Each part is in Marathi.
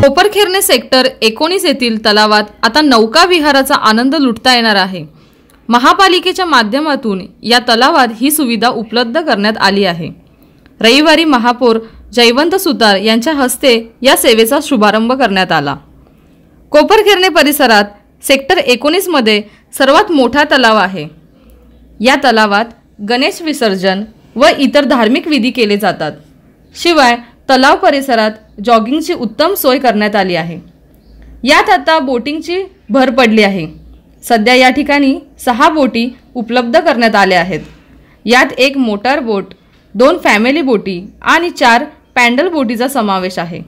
कोपरखैरणे सेक्टर 19 येथील तलावात आता नौका विहाराचा आनंद लुटता येणार आहे। महापालिकेच्या माध्यमातून या तलावात ही सुविधा उपलब्ध करण्यात आली आहे। रविवारी महापौर जयवंत सुतार यांच्या हस्ते या सेवेचा शुभारंभ करण्यात आला। कोपरखैरणे परिसरात सेक्टर 19 मध्ये सर्वात मोठा तलाव आहे। या तलावात गणेश विसर्जन व इतर धार्मिक विधी केले जातात। शिवाय तलाव परिसरात जॉगिंगची उत्तम सोय करण्यात आली आहे। यात आता बोटिंगची भर पडली आहे। सध्या या ठिकाणी 6 बोटी उपलब्ध करण्यात आल्या आहेत। यात एक मोटार बोट, 2 फॅमिली बोटी आणि 4 पॅडल बोटीचा समावेश आहे।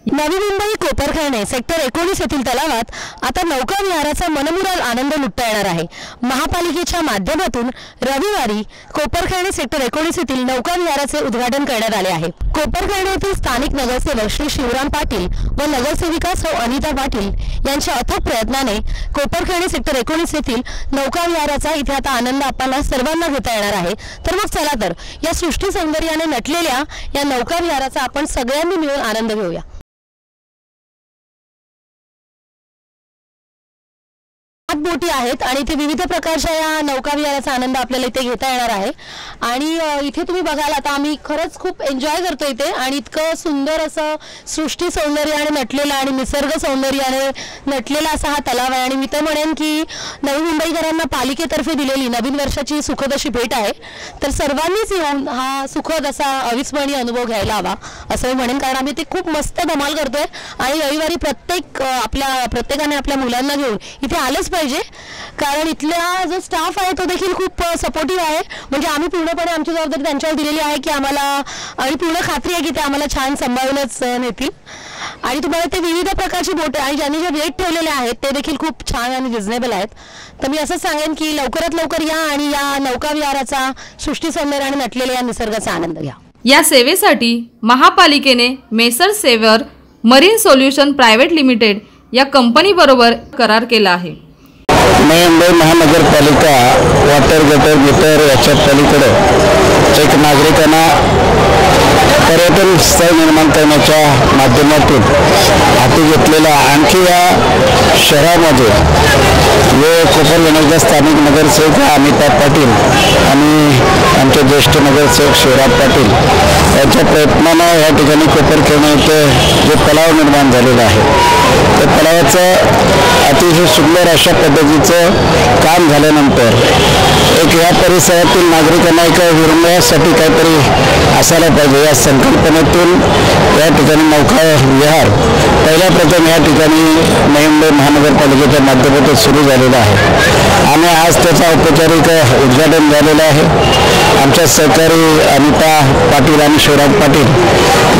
नवी मुंबई कोपरखैरणे सेक्टर 19 येथील तलावात आता नौका विहाराचा मनमुराद आनंद लुटता येणार आहे। महापालिकेच्या माध्यमातून रविवारी कोपरखैरणे सेक्टर 19 येथील नौका विहाराचे उद्घाटन करण्यात आले आहे। कोपरखैरणे येथील स्थानिक नगरसेवक श्री शिवराम पाटील व नगरसेविका सौ अनिता पाटील यांच्या अथक प्रयत्नाने कोपरखैरणे सेक्टर 19 येथील नौका विहाराचा इथे आता आनंद आपल्याला सर्वांना घेता येणार आहे। तर मग चला तर या सृष्टी सौंदर्याने नटलेल्या या नौका विहाराचा आपण सगळ्यांनी मिळून आनंद घेऊया। बोटी आहेत आणि इथे विविध प्रकारच्या या नौका विहाराचा आनंद आपल्याला इथे घेता येणार आहे। आणि इथे तुम्ही बघाल आता आम्ही खरंच खूप एन्जॉय करतो इथे आणि इतकं सुंदर असं सृष्टी सौंदर्याने नटलेला आणि निसर्ग सौंदर्याने नटलेला असा हा तलाव आहे। आणि मी तर म्हणेन की नवी मुंबईकरांना पालिकेतर्फे दिलेली नवीन वर्षाची सुखद अशी भेट आहे। तर सर्वांनीच येऊन हा सुखद असा अविस्मरणीय अनुभव घ्यायला हवा असं मी म्हणेन, कारण आम्ही ते खूप मस्त धमाल करतोय आणि रविवारी प्रत्येकाने आपल्या मुलांना घेऊन इथे आलंच पाहिजे, कारण इथला जो स्टाफ आहे तो देखील खूप सपोर्टिव्ह आहे। म्हणजे आम्ही पूर्णपणे आमची जबाबदारी त्यांच्यावर दिलेली आहे की आम्हाला आणि पूर्ण खात्री आहे की ते आम्हाला छान सांभाळूनच नेतील। आणि तुम्हाला ते विविध प्रकारची बोट आणि ज्यांनी जे रेट ठेवलेले आहेत ते देखील खूप छान आणि रिजनेबल आहेत। तर मी असं सांगेन की लवकरात लवकर या आणि या नौका विहाराचा सृष्टी सौंदर्याने नटलेल्या या निसर्गाचा आनंद घ्या। या सेवेसाठी महापालिकेने मेसर सेवर मरीन सोल्युशन प्रायव्हेट लिमिटेड या कंपनी बरोबर करार केला आहे। नवी मुंबई महानगरपालिका वॉटर गटर मीटर याच्या पलीकडे एक नागरिकांना पर्यटन स्थळ निर्माण करण्याच्या माध्यमातून हाती घेतलेला आणखी या शहरामध्ये व कोपरखैरण्याच्या स्थानिक नगरसेवक अनिता पाटील आणि आमचे ज्येष्ठ नगरसेवक शिवराम पाटील यांच्या प्रयत्नानं या ठिकाणी कोपरखैरणे येथे जे तलाव निर्माण झालेलं आहे त्या तलावाचं अतिशय सुंदर अशा पद्धतीचं काम झाल्यानंतर एक या परिसरातील नागरिकांना एका विरंगुळ्यासाठी काहीतरी असायला पाहिजे या संकल्पनेतून या ठिकाणी नौका विहार पहिल्या प्रथम या ठिकाणी नवी मुंबई महानगरपालिकेच्या माध्यमातून सुरू झालेला आहे आणि आज त्याचा औपचारिक उद्घाटन झालेलं आहे। आमच्या सहकारी अनिता पाटील आणि शिवराम पाटील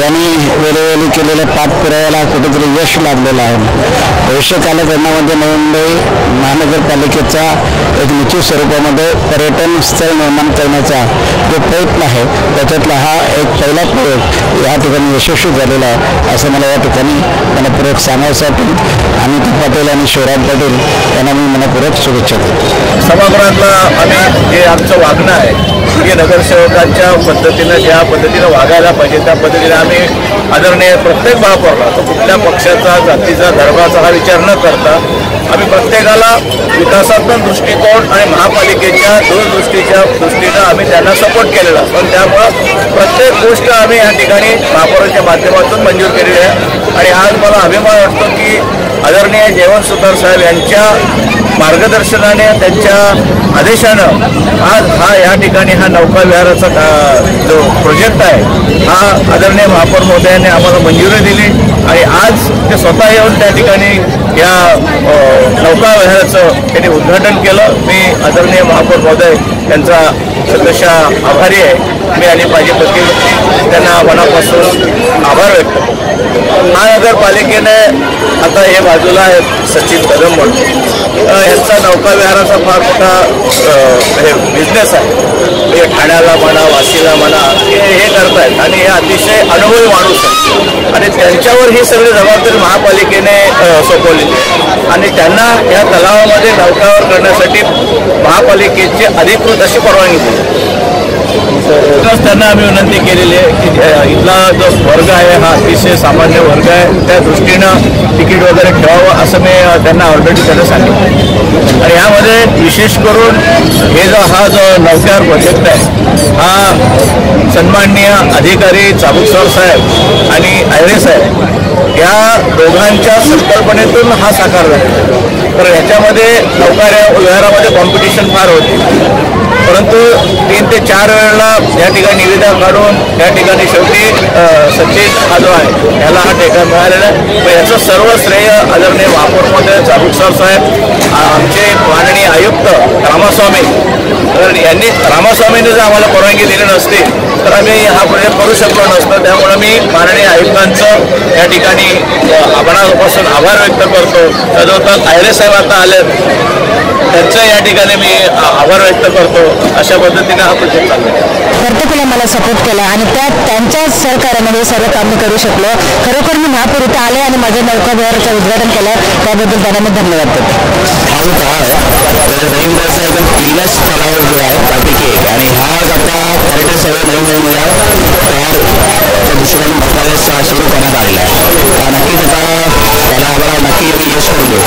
यांनी वेळोवेळी केलेल्या पाठपुराव्याला कुठेतरी यश लाभलेलं आहे। भविष्य कालखंडामध्ये नवी मुंबई महानगरपालिकेचा एक निश्चित स्वरूपामध्ये पर्यटन स्थळ निर्माण करण्याचा जो प्रयत्न आहे त्याच्यातला हा एक पहिला प्रयोग या ठिकाणी यशस्वी झालेला आहे असं मला या ठिकाणी मनपूर्वक सांगायसाठी अनिता पाटील आणि शिवराम पाटील यांना मी मनपूर्वक शुभेच्छा देतो। सभागृहातला आम्ही जे आमचं वागणं आहे की नगरसेवकांच्या पद्धतीनं ज्या पद्धतीनं वागायला पाहिजे त्या पद्धतीने आम्ही आदरणीय प्रत्येक महापौरला तो कुठल्या पक्षाचा जातीचा धर्माचा हा विचार न करता आम्ही प्रत्येकाला विकासात्मक दृष्टिकोन आणि महापालिकेच्या दूरदृष्टीच्या दृष्टीनं आम्ही त्यांना सपोर्ट केलेला, पण त्यामुळं प्रत्येक गोष्ट आम्ही या ठिकाणी महापौरांच्या माध्यमातून मंजूर केलेली आहे। आणि आज मला अभिमान वाटतो की आदरणीय जयवंत सुतार साहेब यांच्या मार्गदर्शनाने त्यांच्या आदेशानं आज हा या ठिकाणी हा नौका विहाराचा जो प्रोजेक्ट आहे हा आदरणीय महापौर महोदयांनी आम्हाला मंजुरी दिली आणि आज ते स्वतः येऊन त्या ठिकाणी या नौका विहाराचं त्यांनी उद्घाटन केलं। मी आदरणीय महापौर महोदय यांचा सदस्य आभारी आहे। मी आणि माझे पती त्यांना मनापासून आभार व्यक्त करतो। महानगरपालिकेने आता हे बाजूला सचिन कदम म्हणून यांचा नौका विहाराचा फार मोठा हे बिझनेस आहे। ठाण्याला म्हणा वाशीला म्हणा हे करतायत आणि हे अतिशय अनुभवी माणूस आहे आणि त्यांच्यावर ही सगळी जबाबदारी महापालिकेने सोपवली आणि त्यांना या तलावामध्ये नौकावर करण्यासाठी महापालिकेची अधिकृत अशी परवानगी दिली। त्यांना आम्ही विनंती केलेली आहे की इथला जो वर्ग आहे हा अतिशय सामान्य वर्ग आहे, त्या दृष्टीनं तिकीट वगैरे ठेवावं असं मी त्यांना ऑलरेडी सांगितलं. आणि यामध्ये विशेष करून हा जो नौक्यावर प्रोजेक्ट आहे हा सन्माननीय अधिकारी चाबुकस्वार साहेब आणि आयरे साहेब या दोघांच्या संकल्पनेतून हा साकार झाला. तर याच्यामध्ये नौका विहारामध्ये कॉम्पिटिशन फार होती, परंतु 3 ते 4 वेळेला या ठिकाणी निविदा काढून त्या ठिकाणी शेवटी सचिन हा जो आहे याला हा टेका मिळालेला आहे. तर याचं सर्व श्रेय आदरणीय महापौरमध्ये चाबुकस्वार साहेब, आमचे माननीय आयुक्त रामास्वामी, तर यांनी रामास्वामींनी जर आम्हाला परवानगी दिली नसती तर आम्ही हा प्रोजेक्ट करू शकलो नसतो. त्यामुळे मी माननीय आयुक्तांचं या ठिकाणी आपणापासून आभार व्यक्त करतो. तदोतक आयरे साहेब आता आले, त्यांचं या ठिकाणी मी आभार व्यक्त करतो. अशा पद्धतीने हा प्रोजेक्ट चालला आहे. प्रत्येकाला मला सपोर्ट केला आणि त्यांच्या सहकार्यामध्ये सर्व काम करू शकलो. खरोखर मी महापौर इथे आले आणि माझ्या नौका विहाराचं उद्घाटन केलं, त्याबद्दल त्यांना मी धन्यवाद देतो. हा जो तलाव आहे रविंद्राचा एकदम क्लीनच तलाव जो आहे त्यापैकी एक, आणि हा आता पर्यटन सगळं नवीन त्या दुसऱ्या मंत्रालयात सुरू करण्यात आलेला आहे. नक्कीच आता त्याला आम्हाला नक्की यश करून देऊ,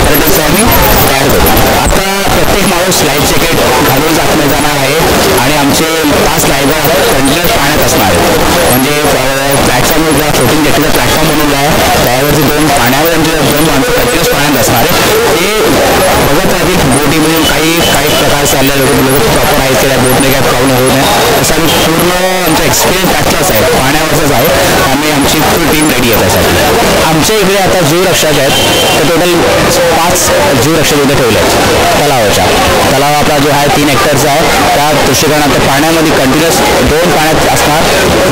पर्यटनचं आम्ही तयार करू. आता प्रत्येक माणूस लाईफ जॅकेट घालून आतमध्ये जाणार आहे आणि आमचे 5 लाईव्ह कंटिन्युअस पाण्यात असणार आहेत. म्हणजे प्लॅटफॉर्मवर ज्या फ्लोटिंग घेतलेलं प्लॅटफॉर्म म्हणून जाय त्यावरचे 2 पाण्यावर आमचे 2 माणसं कंटिन्युअस पाण्यात असणार आहे. ते बघत राहतील बोटीमधून काही प्रकार चालले, लोक प्रॉपर आहेत की त्या बोटने काय प्रॉब्लेम होऊ नये असं आम्ही पूर्ण आमचा एक्सपिरियन्स त्यातलाच आहे, पाण्यावरचाच आहे. आम्ही आमची फुल टीम रेडी आहे त्यासाठी. आमच्या इकडे आता जीवरक्षक आहेत, तर टोटल 5 जीवरक्षक इथे ठेवले आहेत तलावाच्या. तलाव आपला जो आहे 3 हेक्टरचा आहे, त्या दृष्टिकोनात पाण्यामध्ये कंटिन्युअस 2 पाण्यात असणार,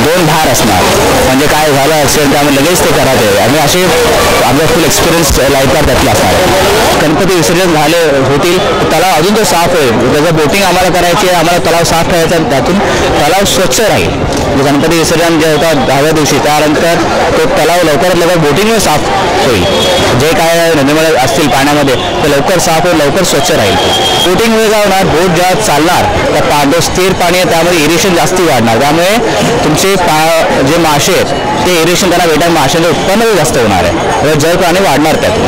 2 बाहेर असणार. म्हणजे काय झालं ॲक्सिडेंट त्यामुळे लगेच ते करत आहे. आम्ही असे आमचा फुल एक्सपिरियन्स लाईफगार्ड त्यातला असणार आहे. गणपती विसर्जन झाले होतील तलाव अजून तो साफ होईल. त्याचं बोटिंग आम्हाला करायची आहे, आम्हाला तलाव साफ ठेवायचा आणि त्यातून तलाव स्वच्छ राहील. गणपती विसर्जन जे होतं 10व्या दिवशी, त्यानंतर तो तलाव लवकरात लवकर बोटिंगमुळे साफ होईल. जे काय नदीमध्ये असतील पाण्यामध्ये ते लवकर साफ होईल, लवकर स्वच्छ राहील. बोटिंगमुळे काय होणार, बोट जेव्हा चालणार त्या स्थिर पाणी आहे त्यामध्ये इरिगेशन जास्ती वाढणार, त्यामुळे तुमचे जे मासे आहेत ते इरिगेशन त्यांना भेटणार, माशांचं उत्पन्न जास्त होणार आहे, जल प्राणी वाढणार त्यातून.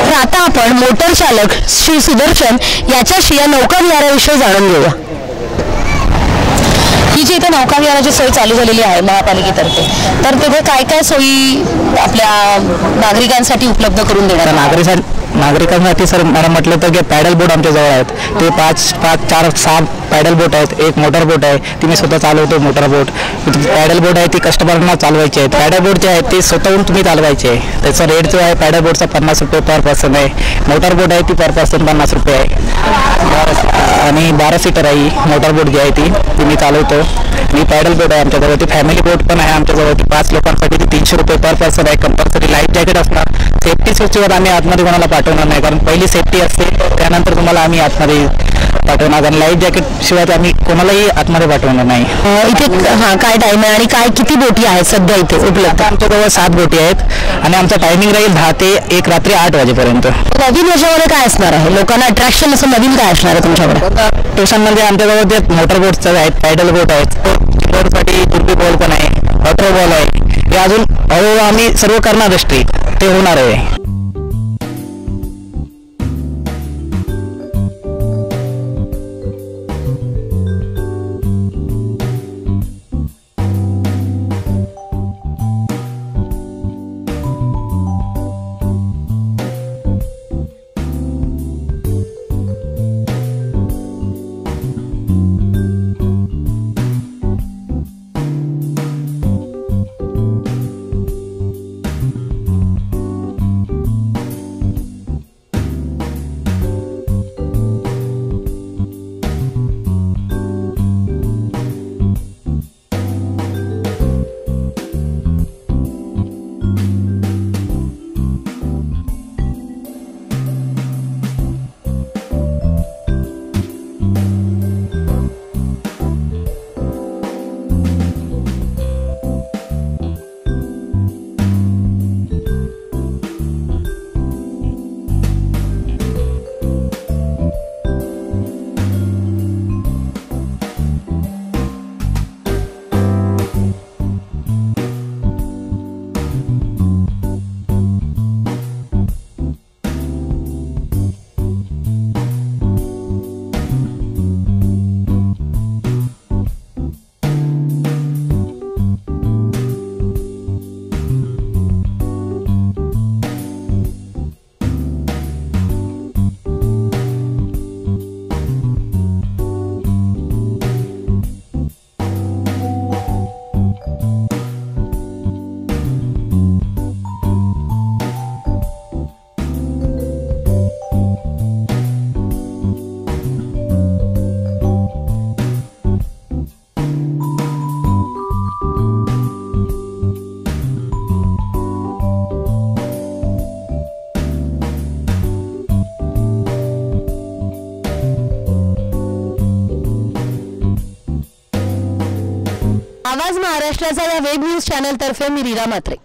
तर आता आपण मोटर चालक श्री सुदर्शन याच्याशी या नौका विहाराविषयी जाणून घेऊया. ही जी इथे नौका विहाराची सोय चालू झालेली आहे महापालिकेतर्फे, तर तिथे काय काय सोयी आपल्या नागरिकांसाठी उपलब्ध करून देणार? नागरिकांसाठी सर मला म्हटलं तर की पॅडल बोट आमच्याजवळ आहेत. ते 5, 4, 6 पॅडल बोट आहेत. एक मोटर बोट आहे, ती मी स्वतः चालवतो. मोटर बोट पॅडल बोट आहे ती कस्टमरना चालवायची आहे. पॅडल बोट जे आहे ते स्वतःहून तुम्ही चालवायचे आहे. त्याचा रेट जो आहे पॅडल बोटचा 50 रुपये पर पर्सन आहे. मोटर बोट आहे ती पर पर्सन 50 रुपये आहे. आणि 12 सीटर आहे मोटर बोट जी आहे ती मी चालवतो. मी पॅडल बोट आहे आमच्याजवळ, ती फॅमिली बोट पण आहे आमच्याजवळ. ती 5 लोकांसाठी ती 300 रुपये पर पर्सन आहे. कंपल्सरी लाईफ जॅकेट असणार. सेफ्टी सूचीवर आम्ही आतमध्ये कोणाला पाठवणार नाही, कारण पहिली सेफ्टी असते, त्यानंतर तुम्हाला आम्ही आतमध्ये पाठवणार. आणि लाईफ जॅकेट शिवाय आम्ही कोणालाही आतमध्ये पाठवणार नाही. इथे काय टाइम आहे आणि किती बोटी आहेत सध्या इथे उपलब्ध? आमच्याजवळ 7 बोटी आहेत आणि आमचा टायमिंग राहील 10 ते 1 रात्री 8 वाजेपर्यंत. नवीन याच्यामध्ये काय असणार आहे, लोकांना अट्रॅक्शन असं नवीन काय असणार आहे तुमच्याकडे? स्टेशनमध्ये आमच्याजवळ ते मोटर बोट्स आहेत, पॅडल बोट आहेत, बोटसाठी दुर्बी बॉल पण आहे, वॉटर बॉल आहे. हे अजून हळूहळू आम्ही सर्व करणार स्ट्रीट ते होणार आहे. आवाज महाराष्ट्राचा या वेब न्यूज चॅनल तर्फे मी रीरा म्हात्रे.